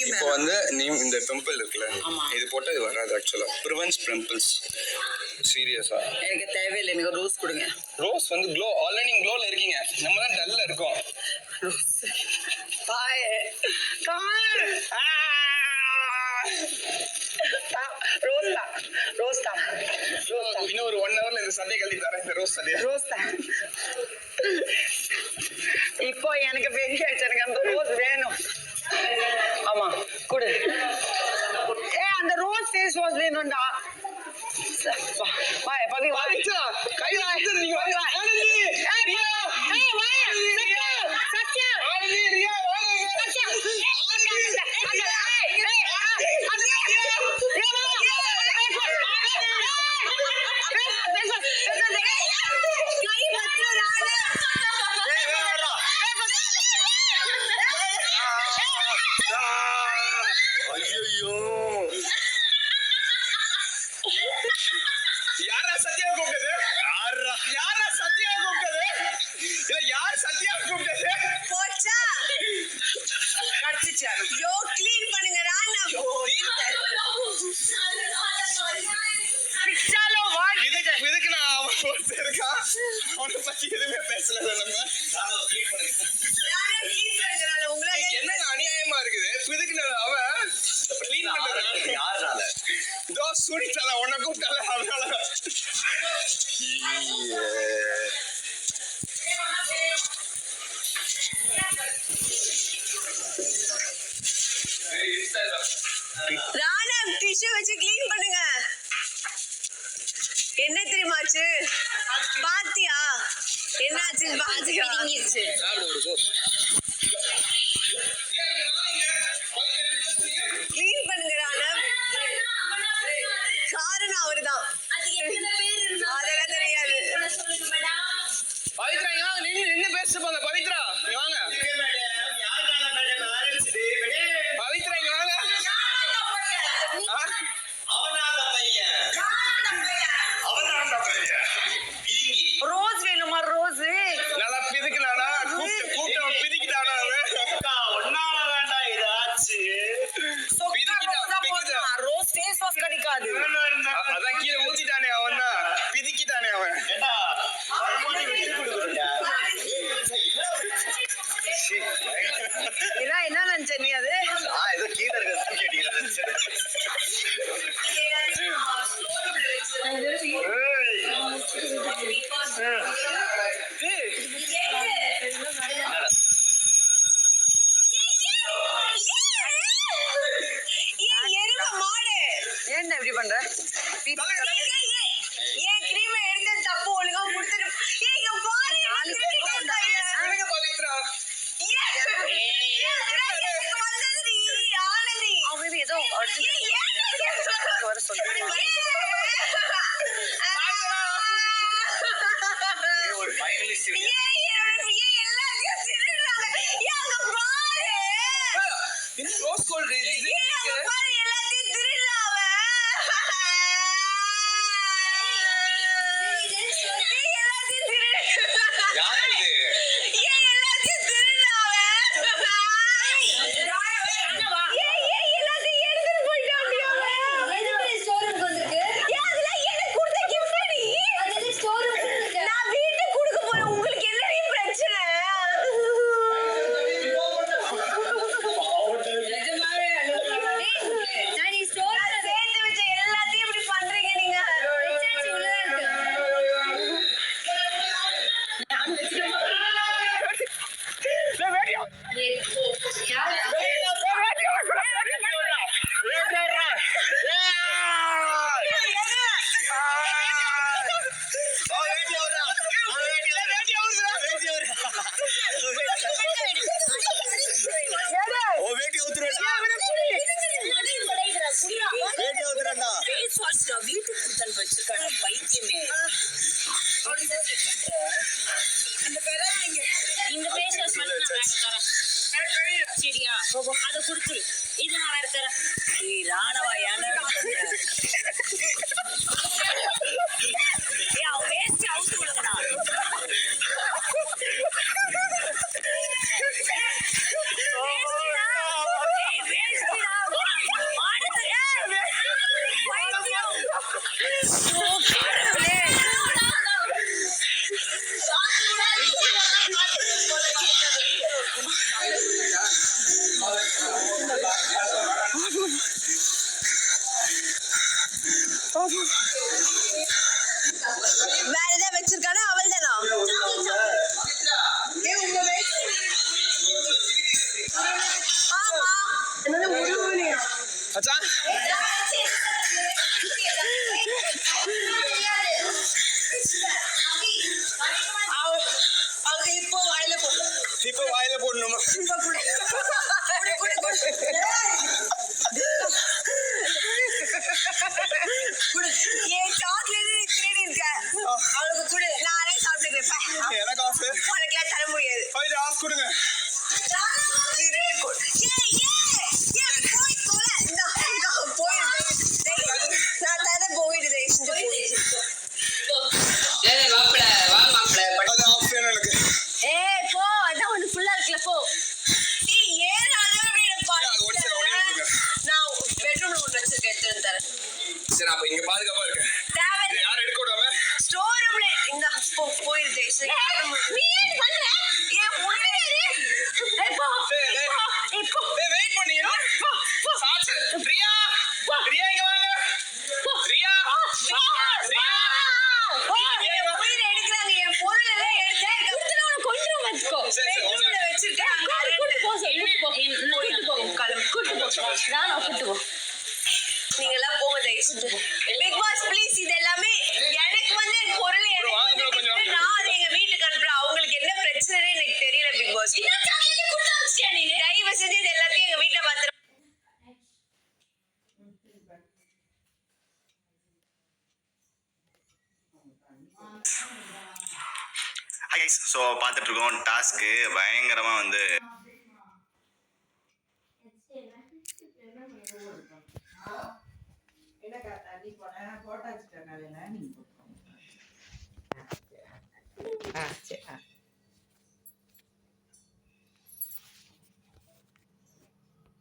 இப்போ வந்து நீம் இந்த பிம்பிள் இருக்குல்ல, இது போட்டா இது வராது. ஆக்சுவலா ப்ரிவென்ட்ஸ் பிம்பிள்ஸ். சீரியஸா எனக்கு தேவையில்லை. எனக்கு ரோஸ் கொடுங்க. ரோஸ் வந்து க்ளோ. ஆல்ரெடி க்ளோல இருக்கீங்க, நம்ம தான் டல்ல இருக்கோம். இன்னும் ஒரு 1 hourல இந்த சட்டையை கழட்டி தரேன். இந்த ரோஸ் சட்டையை. இப்போ எனக்கு பெரிய எனக்கு அந்த ரோஸ் வேணும். ஆமா கொடு. அந்த ரோஸ் ஃபேஸ் வாஷ் வேணும்டா. யாரா சத்யா கூப்பிட்டது? யாரா சத்யா கூப்பிட்டது? இல்ல யார் சத்யா கூப்பிட்டது? போச்சா கடிச்சிச்சா? யோ க்ளீன் பண்ணுங்க ராணா. பிச்சாலோ வாட் இதுக்கு நான் அவன் இருக்கா, அவனை பத்தி எதுவுமே பேசல. நம்ம உங்களுக்கு என்னங்க அநியாயமா இருக்குது? இதுக்கு அவன் க்ளீன் பண்றது யாருனால? இதோ சுனிதால உன்னை கூப்பிட்டால அதனால. ராணா டிஷ்யூ வச்சு க்ளீன் பண்ணுங்க. என்ன தெரியுமாச்சு? பாத்தியா என்னாச்சு? பாத்தியா க்ளீன் பண்ணுங்க ராணா. காரணம் அவருதான். அதெல்லாம் தெரியாது. பவித்ரா இங்க வாங்க. நின்னு பேசிட்டு போங்க. பவித்ரா இங்க வாங்க. பவித்ரா இங்க வாங்க. ரோஸ் வேணுமா? ரோஸ் நல்லா பிதுக்குனாடா. கூப்பிட்டு பிதிக்கிட்டாடா. ரோஸ் ஃபேஸ் வாஷ் கிடைக்காது. அதான் கீழே ஊத்திட்டானே அவன் தான். பிதிக்கிட்டானே அவன். என்ன நினைச்ச நீ? அது ஏதோ கீழே இருக்க என்ன இப்படி பண்ற? ஏன் கிரீம் எடுத்த தப்பு ஒழுங்கா கொடுத்துட்டு பவித்ரா ஏதோ வர சொல்லு. ஒரு ஃபைனலிஸ்ட் ரோஸ் கோல்ட் இது சரியா அதை குடுத்து இது நான் வேற தரேன். ராணவா ஏன் வேஸ்ட் அவுத்து விடுங்கடா. வேற ஏதாவது வச்சிருக்கானா அவள் தானா ஆமா மச்சான் அவங்க இப்போ வாயில போடு இப்போ வாயில போடணுமா இப்போ குடு ஏன் சாக்லேட் திருடி இருக்க அவளுக்கு குடு நானே சாப்பிட்டுக்கிறேன் எனக்கு ஆசை உனக்குலாம் தர முடியாது போய் ஆசை கொடுங்க அது ஆசை எனக்கு சரி அப்ப இங்க பாதுகாப்பா இருக்கு யாரும் எடுக்க விடாம வெயிட் பண்ணி சாச்சு ரியா ரியா இங்க வாங்க ரியா ரியா சரி சரி ஒண்ணு நீங்கெல்லாம் போக பிக் பாஸ் ப்ளீஸ் இது எல்லாமே எனக்கு வந்து பொருள் எனக்கு வந்து gift. நான் அதை எங்க வீட்டுக்கு அனுப்புறேன் அவங்களுக்கு என்ன பிரச்சனைன்னு எனக்கு தெரியல பிக் பாஸ் தயவு செஞ்சு இது எல்லாத்தையும் எங்க வீட்டுல பாத்துறேன் ஹாய் கைஸ் ஸோ பார்த்துட்டு இருக்கோம் டாஸ்க்கு பயங்கரமாக வந்து என்னக்கா தண்ணி போனேன் போட்டாச்சுட்டேன் காலையில நீங்க